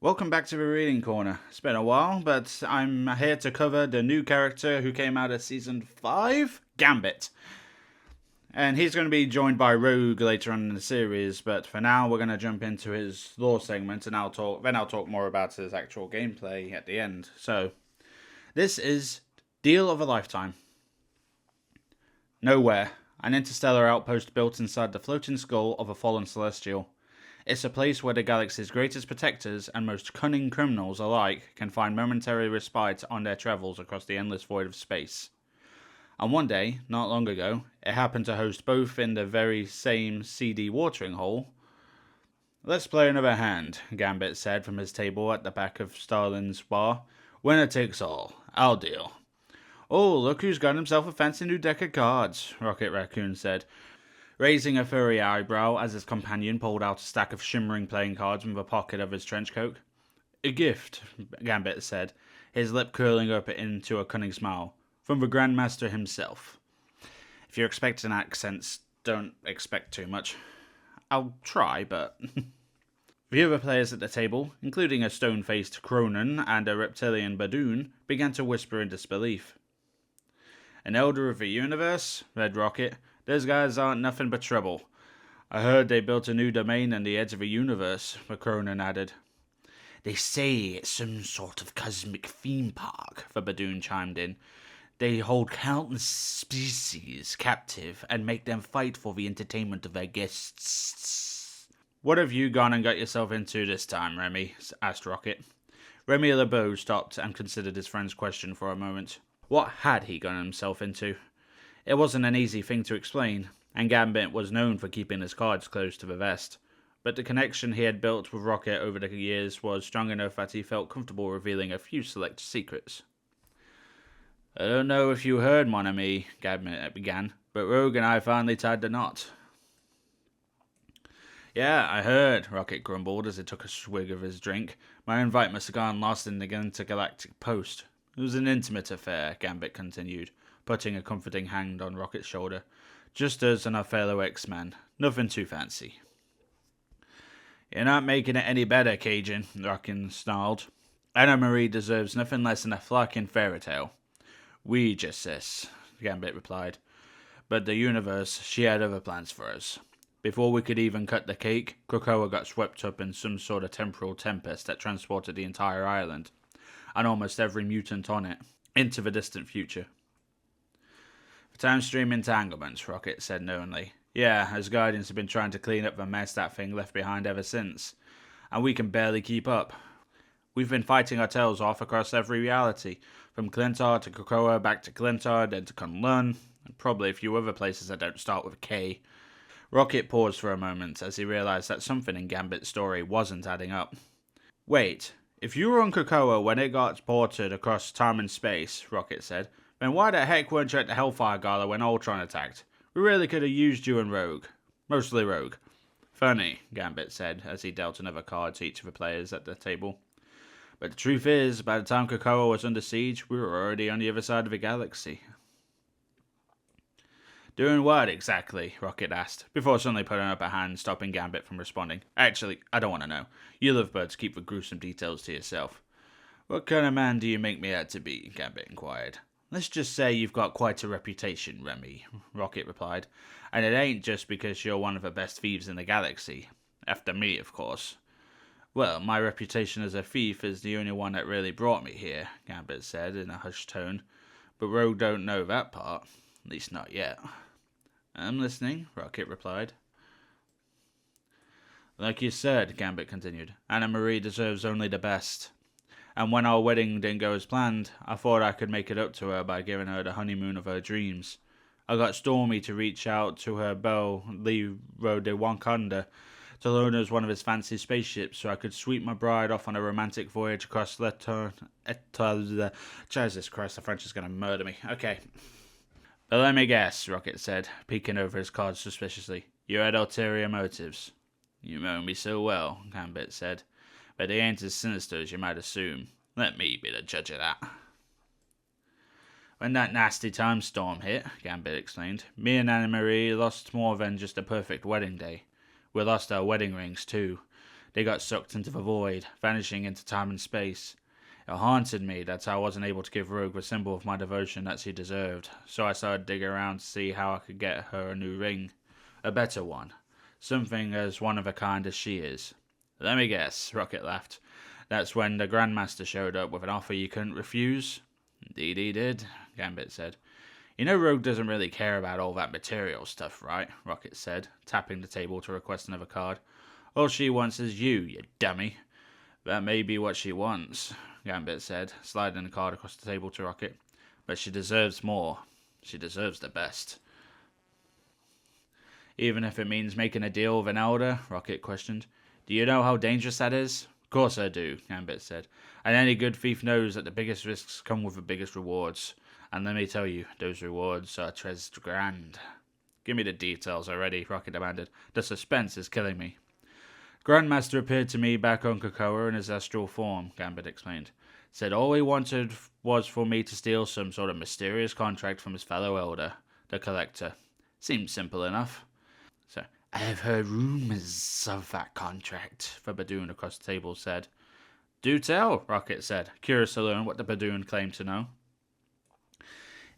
Welcome back to the Reading Corner. It's been a while, but I'm here to cover the new character who came out of Season 5, Gambit. And he's going to be joined by Rogue later on in the series, but for now we're going to jump into his lore segment and I'll talk more about his actual gameplay at the end. So, this is Deal of a Lifetime. Nowhere, an interstellar outpost built inside the floating skull of a fallen celestial. It's a place where the galaxy's greatest protectors and most cunning criminals alike can find momentary respite on their travels across the endless void of space. And one day, not long ago, it happened to host both in the very same seedy watering hole. "Let's play another hand," Gambit said from his table at the back of Starlin's bar. "Winner takes all. I'll deal." "Oh, look who's got himself a fancy new deck of cards," Rocket Racoon said, raising a furry eyebrow as his companion pulled out a stack of shimmering playing cards from the pocket of his trench coat. "A gift," Gambit said, his lip curling up into a cunning smile, "from the Grandmaster himself. If you're expecting accents, don't expect too much. I'll try, but..." The other players at the table, including a stone-faced Cronin and a reptilian Badoon, began to whisper in disbelief. "An Elder of the Universe?" read Rocket. "Those guys aren't nothing but trouble. I heard they built a new domain on the edge of the universe," the Cronin added. "They say it's some sort of cosmic theme park," the Badoon chimed in. "They hold countless species captive and make them fight for the entertainment of their guests." "What have you gone and got yourself into this time, Remy?" asked Rocket. Remy LeBeau stopped and considered his friend's question for a moment. What had he gotten himself into? It wasn't an easy thing to explain, and Gambit was known for keeping his cards close to the vest. But the connection he had built with Rocket over the years was strong enough that he felt comfortable revealing a few select secrets. "I don't know if you heard, mon ami," Gambit began, "but Rogue and I finally tied the knot." "Yeah, I heard," Rocket grumbled as he took a swig of his drink. "My invite must have gone lost in the intergalactic post." "It was an intimate affair," Gambit continued, putting a comforting hand on Rocket's shoulder. "Just us and our fellow X-Men. Nothing too fancy." "You're not making it any better, Cajun," Rocket snarled. "Anna Marie deserves nothing less than a flocking fairy tale." "We just sis," Gambit replied. "But the universe, she had other plans for us. Before we could even cut the cake, Krakoa got swept up in some sort of temporal tempest that transported the entire island, and almost every mutant on it, into the distant future." "The time stream entanglements," Rocket said knowingly. "Yeah, as Guardians have been trying to clean up the mess that thing left behind ever since. And we can barely keep up. We've been fighting our tails off across every reality, from Clintar to Krakoa, back to Clintar, then to Kunlun, and probably a few other places that don't start with a K." Rocket paused for a moment as he realized that something in Gambit's story wasn't adding up. "Wait, if you were on Krakoa when it got ported across time and space," Rocket said, "then why the heck weren't you at the Hellfire Gala when Ultron attacked? We really could have used you and Rogue. Mostly Rogue." "Funny," Gambit said as he dealt another card to each of the players at the table. "But the truth is, by the time Krakoa was under siege, we were already on the other side of the galaxy." "Doing what exactly?" Rocket asked, before suddenly putting up a hand, stopping Gambit from responding. "Actually, I don't want to know. You lovebirds keep the gruesome details to yourself." "What kind of man do you make me out to be?" Gambit inquired. "Let's just say you've got quite a reputation, Remy," Rocket replied. "And it ain't just because you're one of the best thieves in the galaxy. After me, of course." "Well, my reputation as a thief is the only one that really brought me here," Gambit said in a hushed tone. "But Rogue don't know that part. At least not yet." "I'm listening," Rocket replied. "Like you said," Gambit continued, "Anna Marie deserves only the best. And when our wedding didn't go as planned, I thought I could make it up to her by giving her the honeymoon of her dreams. I got Stormy to reach out to her Belle Lero de Wakanda to loan us one of his fancy spaceships so I could sweep my bride off on a romantic voyage across Jesus Christ, the French is going to murder me. Okay. "But let me guess," Rocket said, peeking over his cards suspiciously. "You had ulterior motives." "You know me so well," Gambit said. "But they ain't as sinister as you might assume. Let me be the judge of that." "When that nasty time storm hit," Gambit explained, "me and Anna Marie lost more than just a perfect wedding day. We lost our wedding rings, too. They got sucked into the void, vanishing into time and space. It haunted me that I wasn't able to give Rogue the symbol of my devotion that she deserved, so I started digging around to see how I could get her a new ring. A better one. Something as one of a kind as she is. Let me guess, Rocket laughed. That's when the Grandmaster showed up with an offer you couldn't refuse? Indeed he did, Gambit said. You know Rogue doesn't really care about all that material stuff, right? Rocket said, tapping the table to request another card. All she wants is you dummy. That may be what she wants, Gambit said, sliding the card across the table to Rocket. But she deserves more. She deserves the best. Even if it means making a deal with an elder? Rocket questioned. Do you know how dangerous that is? Of course I do, Gambit said. And any good thief knows that the biggest risks come with the biggest rewards. And let me tell you, those rewards are tres grand. Give me the details already, Rocket demanded. The suspense is killing me. Grandmaster appeared to me back on Krakoa in his astral form, Gambit explained. Said all he wanted was for me to steal some sort of mysterious contract from his fellow elder, the Collector. Seemed simple enough. So, I have heard rumours of that contract, the Badoon across the table said. Do tell, Rocket said, curious to learn what the Badoon claimed to know.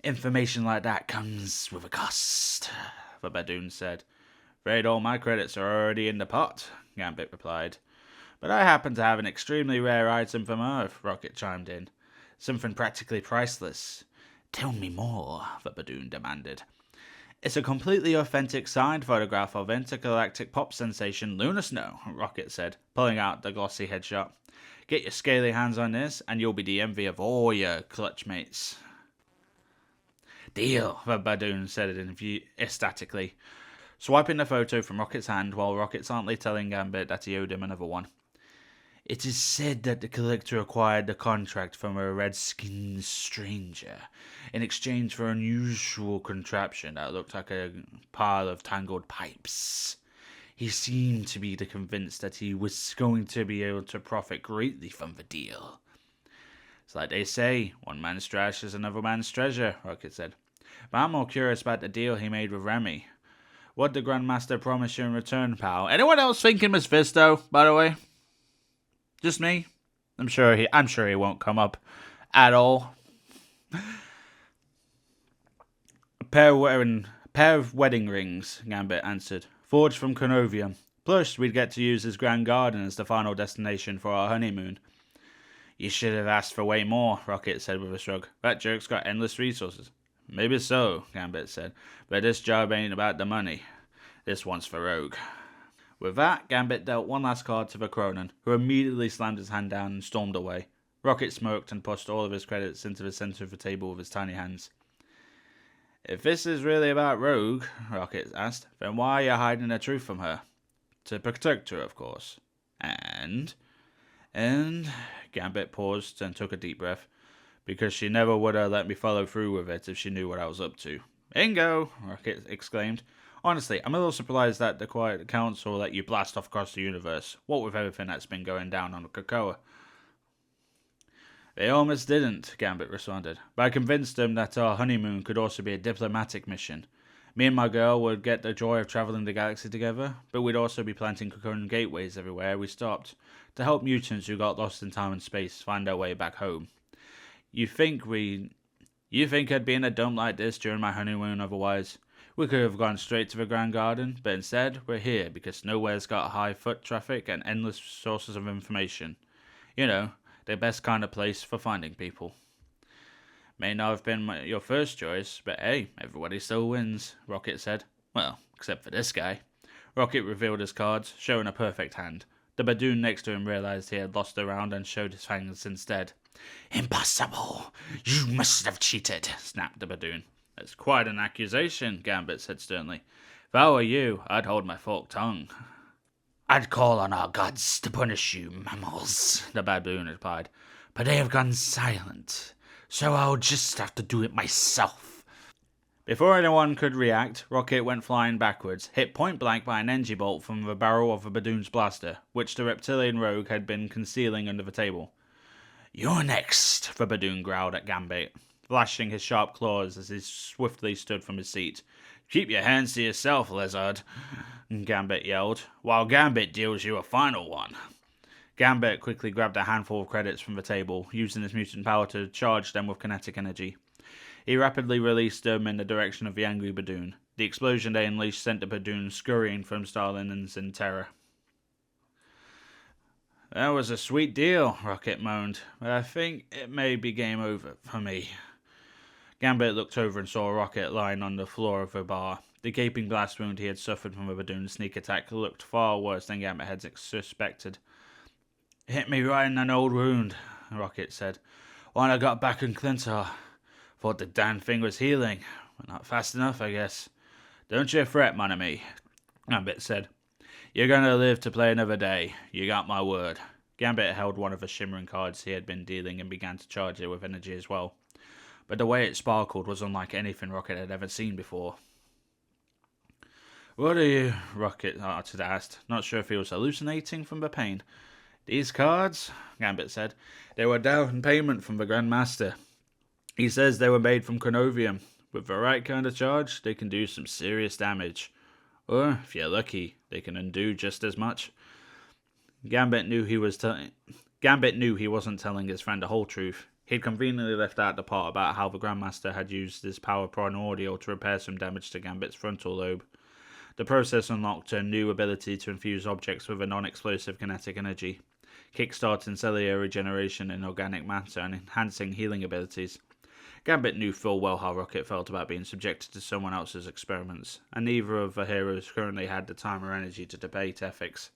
Information like that comes with a cost, the Badoon said. Afraid all my credits are already in the pot, Gambit replied. But I happen to have an extremely rare item from Earth, Rocket chimed in. Something practically priceless. Tell me more, the Badoon demanded. It's a completely authentic signed photograph of intergalactic pop sensation Lunar Snow, Rocket said, pulling out the glossy headshot. Get your scaly hands on this, and you'll be the envy of all your clutch mates. Deal, the Badoon said it ecstatically, swiping the photo from Rocket's hand while Rocket silently telling Gambit that he owed him another one. It is said that the Collector acquired the contract from a red-skinned stranger in exchange for an unusual contraption that looked like a pile of tangled pipes. He seemed to be convinced that he was going to be able to profit greatly from the deal. It's like they say, one man's trash is another man's treasure, Rocket said. But I'm more curious about the deal he made with Remy. What'd the Grandmaster promise you in return, pal? Anyone else thinking Mephisto, by the way? Just me? I'm sure he won't come up at all. A pair of wedding rings, Gambit answered, forged from Cornovium. Plus, we'd get to use his Grand Garden as the final destination for our honeymoon. You should have asked for way more, Rocket said with a shrug. That jerk's got endless resources. Maybe so, Gambit said, but this job ain't about the money. This one's for Rogue. With that, Gambit dealt one last card to the Cronin, who immediately slammed his hand down and stormed away. Rocket smirked and pushed all of his credits into the center of the table with his tiny hands. If this is really about Rogue, Rocket asked, then why are you hiding the truth from her? To protect her, of course. And, Gambit paused and took a deep breath, because she never would have let me follow through with it if she knew what I was up to. Bingo! Rocket exclaimed. Honestly, I'm a little surprised that the Quiet Council let you blast off across the universe. What with everything that's been going down on Krakoa? They almost didn't, Gambit responded, but I convinced them that our honeymoon could also be a diplomatic mission. Me and my girl would get the joy of traveling the galaxy together, but we'd also be planting Krakoan gateways everywhere we stopped, to help mutants who got lost in time and space find their way back home. You think I'd be in a dump like this during my honeymoon otherwise? We could have gone straight to the Grand Garden, but instead, we're here because nowhere's got high foot traffic and endless sources of information. You know, the best kind of place for finding people. May not have been your first choice, but hey, everybody still wins, Rocket said. Well, except for this guy. Rocket revealed his cards, showing a perfect hand. The Badoon next to him realized he had lost the round and showed his fangs instead. Impossible! You must have cheated, snapped the Badoon. That's quite an accusation, Gambit said sternly. If I were you, I'd hold my forked tongue. I'd call on our gods to punish you, mammals, the Badoon replied. But they have gone silent, so I'll just have to do it myself. Before anyone could react, Rocket went flying backwards, hit point blank by an energy bolt from the barrel of the Badoon's blaster, which the reptilian rogue had been concealing under the table. You're next, the Badoon growled at Gambit, flashing his sharp claws as he swiftly stood from his seat. Keep your hands to yourself, lizard, Gambit yelled, while Gambit deals you a final one. Gambit quickly grabbed a handful of credits from the table, using his mutant power to charge them with kinetic energy. He rapidly released them in the direction of the angry Badoon. The explosion they unleashed sent the Badoon scurrying from Starlins in terror. That was a sweet deal, Rocket moaned, but I think it may be game over for me. Gambit looked over and saw Rocket lying on the floor of the bar. The gaping blast wound he had suffered from the Badoon's sneak attack looked far worse than Gambit had suspected. Hit me right in an old wound, Rocket said. When I got back in Clintar, thought the damn thing was healing, but not fast enough, I guess. Don't you fret, mon ami, Gambit said. You're gonna live to play another day. You got my word. Gambit held one of the shimmering cards he had been dealing and began to charge it with energy as well. But the way it sparkled was unlike anything Rocket had ever seen before. What are you? Rocket had asked, not sure if he was hallucinating from the pain. These cards, Gambit said, they were down payment from the Grand Master. He says they were made from chronovium. With the right kind of charge, they can do some serious damage. Or, if you're lucky, they can undo just as much. Gambit knew he wasn't telling his friend the whole truth. He'd conveniently left out the part about how the Grandmaster had used his power primordial to repair some damage to Gambit's frontal lobe. The process unlocked a new ability to infuse objects with a non-explosive kinetic energy, kickstarting cellular regeneration in organic matter and enhancing healing abilities. Gambit knew full well how Rocket felt about being subjected to someone else's experiments, and neither of the heroes currently had the time or energy to debate ethics.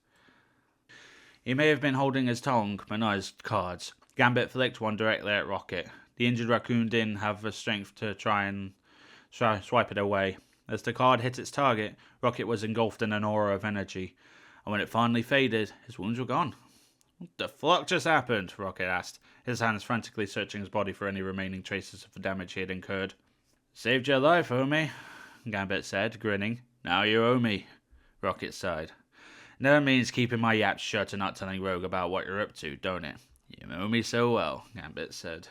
He may have been holding his tongue, but not his cards. Gambit flicked one directly at Rocket. The injured raccoon didn't have the strength to try and swipe it away. As the card hit its target, Rocket was engulfed in an aura of energy, and when it finally faded, his wounds were gone. What the fuck just happened? Rocket asked, his hands frantically searching his body for any remaining traces of the damage he had incurred. Saved your life, homie, Gambit said, grinning. Now you owe me. Rocket sighed. Never means keeping my yaps shut and not telling Rogue about what you're up to, don't it? You know me so well, Gambit said.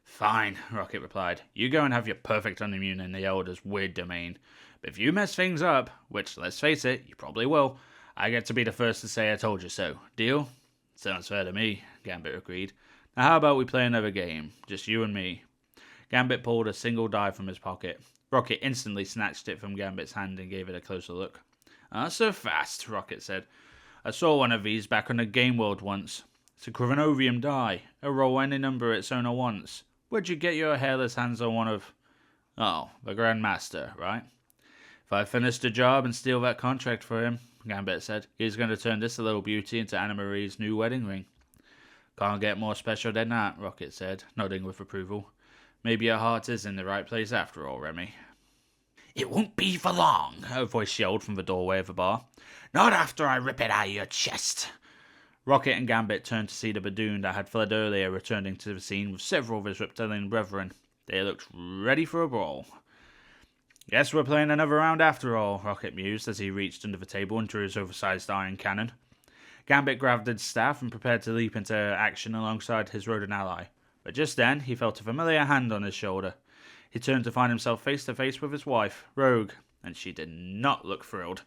Fine, Rocket replied. You go and have your perfect honeymoon in the Elder's weird domain. But if you mess things up, which, let's face it, you probably will, I get to be the first to say I told you so. Deal? Sounds fair to me, Gambit agreed. Now how about we play another game? Just you and me. Gambit pulled a single die from his pocket. Rocket instantly snatched it from Gambit's hand and gave it a closer look. Not so fast, Rocket said. I saw one of these back on the game world once. It's a chronovium die. It'll roll any number its owner wants. Where'd you get your hairless hands on one of... Oh, the Grand Master, right? If I finish the job and steal that contract for him, Gambit said, he's going to turn this little beauty into Anna Marie's new wedding ring. Can't get more special than that, Rocket said, nodding with approval. Maybe your heart is in the right place after all, Remy. It won't be for long, a voice yelled from the doorway of the bar. Not after I rip it out of your chest. Rocket and Gambit turned to see the Badoon that had fled earlier returning to the scene with several of his reptilian brethren. They looked ready for a brawl. Guess we're playing another round after all, Rocket mused as he reached under the table and drew his oversized iron cannon. Gambit grabbed his staff and prepared to leap into action alongside his rodent ally. But just then, he felt a familiar hand on his shoulder. He turned to find himself face to face with his wife, Rogue, and she did not look thrilled.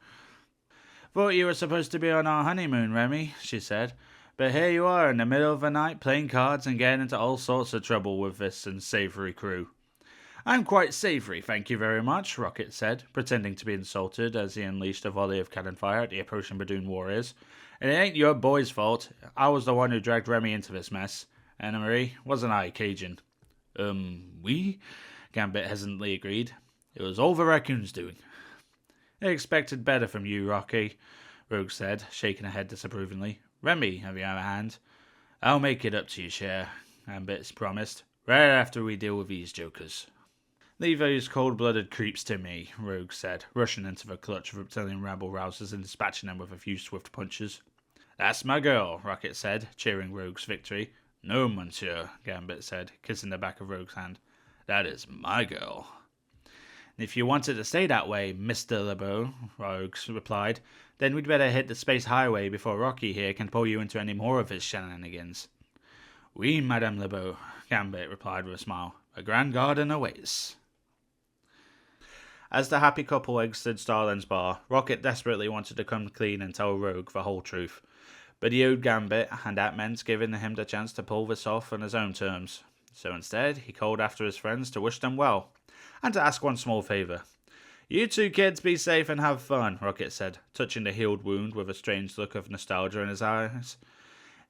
Thought you were supposed to be on our honeymoon, Remy, she said. But here you are in the middle of the night playing cards and getting into all sorts of trouble with this unsavory crew. I'm quite savoury, thank you very much, Rocket said, pretending to be insulted as he unleashed a volley of cannon fire at the approaching Badoon warriors. And it ain't your boy's fault. I was the one who dragged Remy into this mess. Anna Marie, wasn't I, Cajun? We? Gambit hesitantly agreed. It was all the raccoon's doing. I expected better from you, Rocky, Rogue said, shaking her head disapprovingly. Remy, have you a hand? I'll make it up to you, Cher, Gambit promised. Right after we deal with these jokers. Leave those cold-blooded creeps to me, Rogue said, rushing into the clutch of reptilian rabble-rousers and dispatching them with a few swift punches. That's my girl, Rocket said, cheering Rogue's victory. No, monsieur, Gambit said, kissing the back of Rogue's hand. That is my girl. If you want it to stay that way, Mr. LeBeau, Rogue replied, then we'd better hit the space highway before Rocky here can pull you into any more of his shenanigans. Oui, Madame LeBeau, Gambit replied with a smile. A grand garden awaits. As the happy couple exited Starling's bar, Rocket desperately wanted to come clean and tell Rogue the whole truth. But he owed Gambit, and that meant giving him the chance to pull this off on his own terms. So instead, he called after his friends to wish them well, and to ask one small favour. "You two kids be safe and have fun," Rocket said, touching the healed wound with a strange look of nostalgia in his eyes.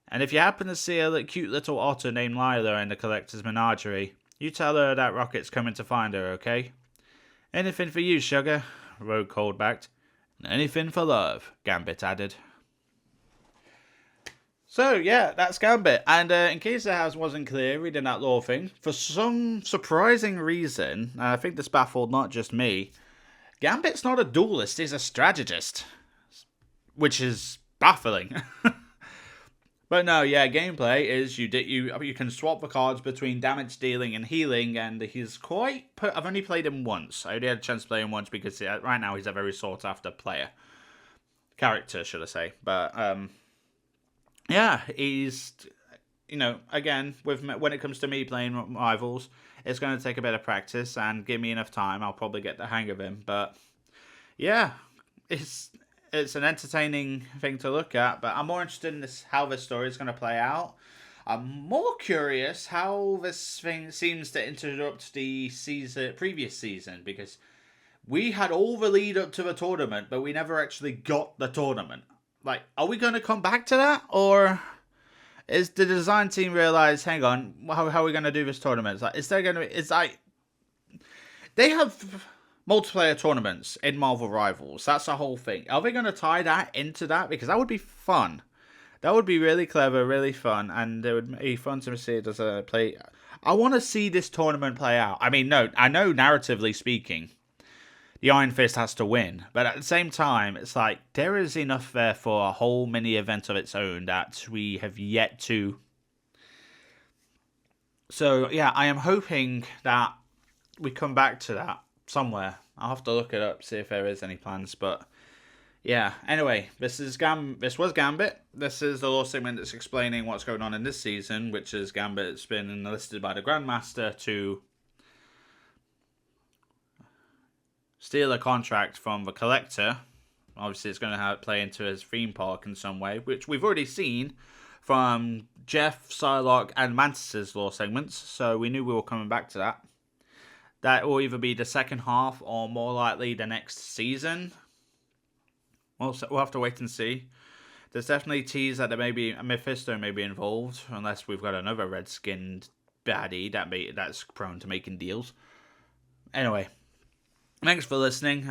"And if you happen to see a cute little otter named Lila in the Collector's Menagerie, you tell her that Rocket's coming to find her, okay?" "Anything for you, sugar," Rogue called back. "Anything for love," Gambit added. So, yeah, that's Gambit. And in case it wasn't clear reading that lore thing, for some surprising reason, and I think this baffled not just me, Gambit's not a duelist, he's a strategist. Which is baffling. But no, yeah, gameplay is you can swap the cards between damage dealing and healing, and he's quite... I've only played him once. I only had a chance to play him once because right now he's a very sought after character, should I say. But yeah, he's, again, when it comes to me playing Rivals, it's going to take a bit of practice and give me enough time. I'll probably get the hang of him. But yeah, it's an entertaining thing to look at, but I'm more interested in how this story is going to play out. I'm more curious how this thing seems to interrupt the previous season, because we had all the lead up to the tournament, but we never actually got the tournament. Like, are we going to come back to that, or is the design team realize, hang on, how are we going to do this tournament? They have multiplayer tournaments in Marvel Rivals. That's the whole thing. Are they going to tie that into that? Because that would be fun. That would be really clever, really fun, and it would be fun to see it as a play. I want to see this tournament play out. I mean, no, I know narratively speaking, the Iron Fist has to win, but at the same time, it's like there is enough there for a whole mini event of its own that we have yet to. So yeah, I am hoping that we come back to that somewhere. I'll have to look it up, see if there is any plans. But yeah, anyway, this was Gambit. This is the lore segment that's explaining what's going on in this season, which is Gambit's been enlisted by the Grandmaster to steal a contract from the Collector. Obviously, it's going to play into his theme park in some way, which we've already seen from Jeff, Psylocke, and Mantis's lore segments, so we knew we were coming back to that. That will either be the second half or more likely the next season. We'll have to wait and see. There's definitely tease that a Mephisto may be involved, unless we've got another red-skinned baddie that's prone to making deals. Anyway, thanks for listening.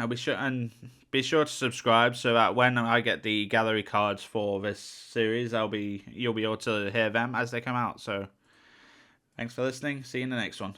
Be sure to subscribe so that when I get the gallery cards for this series, you'll be able to hear them as they come out. So, thanks for listening. See you in the next one.